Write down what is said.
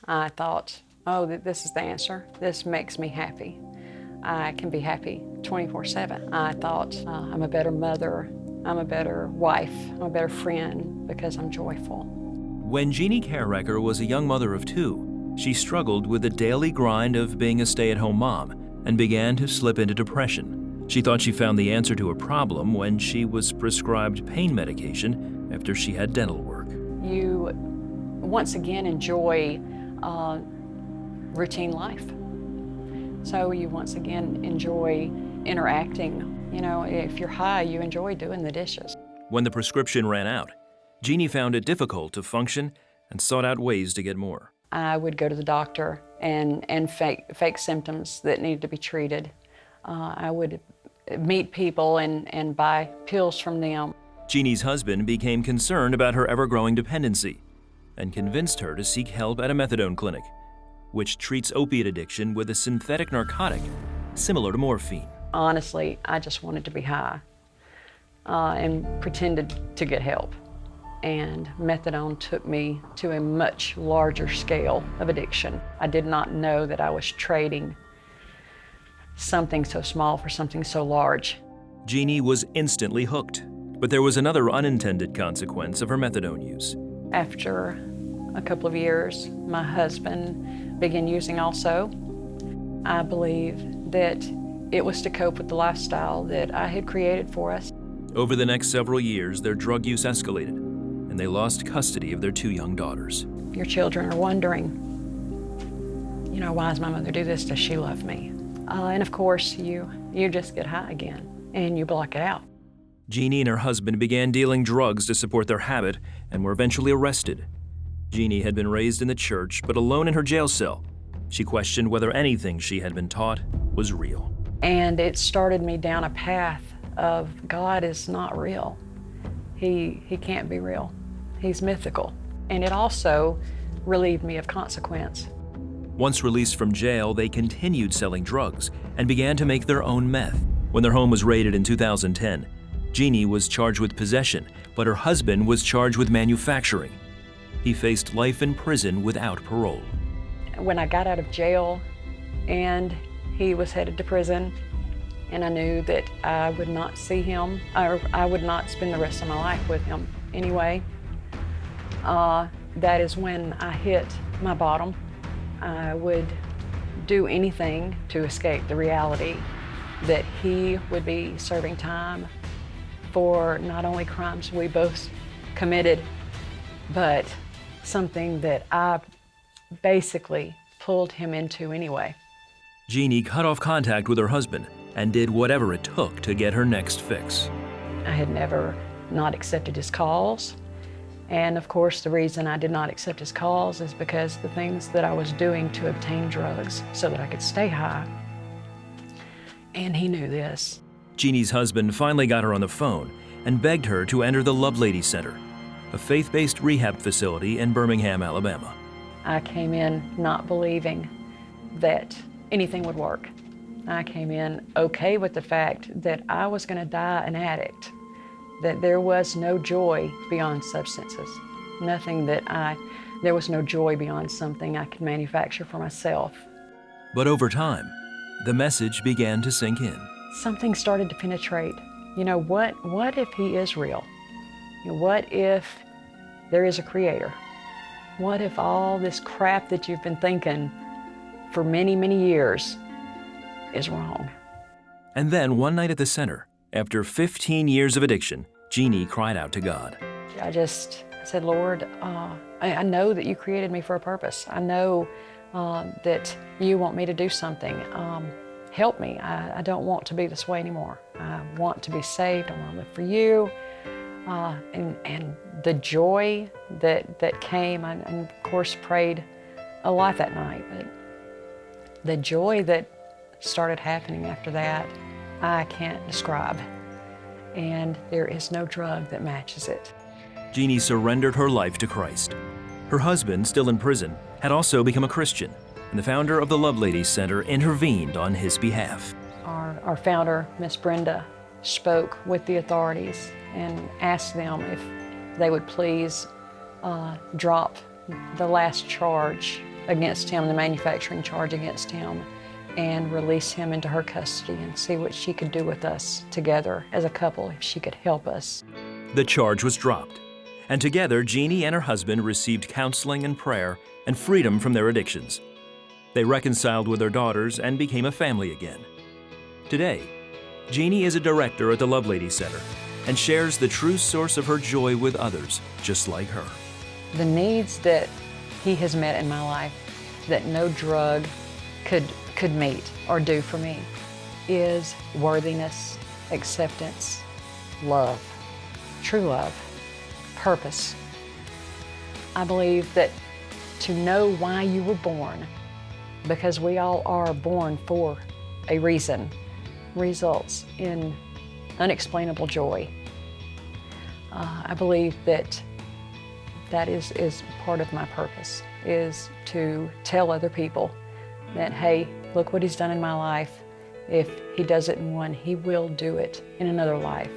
I thought, oh, this is the answer. This makes me happy. I can be happy 24/7. I thought, I'm a better mother, I'm a better wife, I'm a better friend because I'm joyful. When Jeannie Carrecker was a young mother of two, she struggled with the daily grind of being a stay-at-home mom and began to slip into depression. She thought she found the answer to her problem when she was prescribed pain medication after she had dental work. You once again enjoy routine life. So you once again enjoy interacting. You know, if you're high, you enjoy doing the dishes. When the prescription ran out, Jeannie found it difficult to function and sought out ways to get more. I would go to the doctor and fake symptoms that needed to be treated. I would meet people and buy pills from them. Jeannie's husband became concerned about her ever-growing dependency and convinced her to seek help at a methadone clinic, which treats opiate addiction with a synthetic narcotic similar to morphine. Honestly, I just wanted to be high and pretended to get help. And methadone took me to a much larger scale of addiction. I did not know that I was trading something so small for something so large. Jeannie was instantly hooked, but there was another unintended consequence of her methadone use. After a couple of years, my husband began using also. I believe that it was to cope with the lifestyle that I had created for us. Over the next several years, their drug use escalated, and they lost custody of their two young daughters. Your children are wondering, you know, why does my mother do this? Does she love me? And of course, you just get high again, and you block it out. Jeannie and her husband began dealing drugs to support their habit and were eventually arrested. Jeannie had been raised in the church, but alone in her jail cell. She questioned whether anything she had been taught was real. And it started me down a path of God is not real. He can't be real. He's mythical. And it also relieved me of consequence. Once released from jail, they continued selling drugs and began to make their own meth. When their home was raided in 2010, Jeannie was charged with possession, but her husband was charged with manufacturing. He faced life in prison without parole. When I got out of jail and he was headed to prison, and I knew that I would not see him, or I would not spend the rest of my life with him anyway, that is when I hit my bottom. I would do anything to escape the reality that he would be serving time for not only crimes we both committed, but something that I basically pulled him into anyway. Jeannie cut off contact with her husband and did whatever it took to get her next fix. I had never not accepted his calls. And of course, the reason I did not accept his calls is because the things that I was doing to obtain drugs so that I could stay high. And he knew this. Jeannie's husband finally got her on the phone and begged her to enter the Love Center, a faith-based rehab facility in Birmingham, Alabama. I came in not believing that anything would work. I came in okay with the fact that I was going to die an addict, that there was no joy beyond substances, there was no joy beyond something I could manufacture for myself. But over time, the message began to sink in. Something started to penetrate. You know, what if he is real? You know, what if there is a creator? What if all this crap that you've been thinking for many, many years is wrong? And then one night at the center, after 15 years of addiction, Jeannie cried out to God. I just said, Lord, I know that you created me for a purpose. I know that you want me to do something. Help me. I don't want to be this way anymore. I want to be saved. I want to live for you. And the joy that came, I of course prayed a lot that night, but the joy that started happening after that, I can't describe. And there is no drug that matches it. Jeannie surrendered her life to Christ. Her husband, still in prison, had also become a Christian, and the founder of the Love Center intervened on his behalf. Our founder, Miss Brenda, spoke with the authorities and asked them if they would please drop the last charge against him, the manufacturing charge against him, and release him into her custody and see what she could do with us together as a couple, if she could help us. The charge was dropped, and together Jeannie and her husband received counseling and prayer and freedom from their addictions. They reconciled with their daughters and became a family again. Today, Jeannie is a director at the Lovelady Center and shares the true source of her joy with others just like her. The needs that he has met in my life that no drug could meet or do for me is worthiness, acceptance, love, true love, purpose. I believe that to know why you were born, because we all are born for a reason, results in unexplainable joy. I believe that is part of my purpose, is to tell other people that, hey, look what he's done in my life. If he does it in one, he will do it in another life.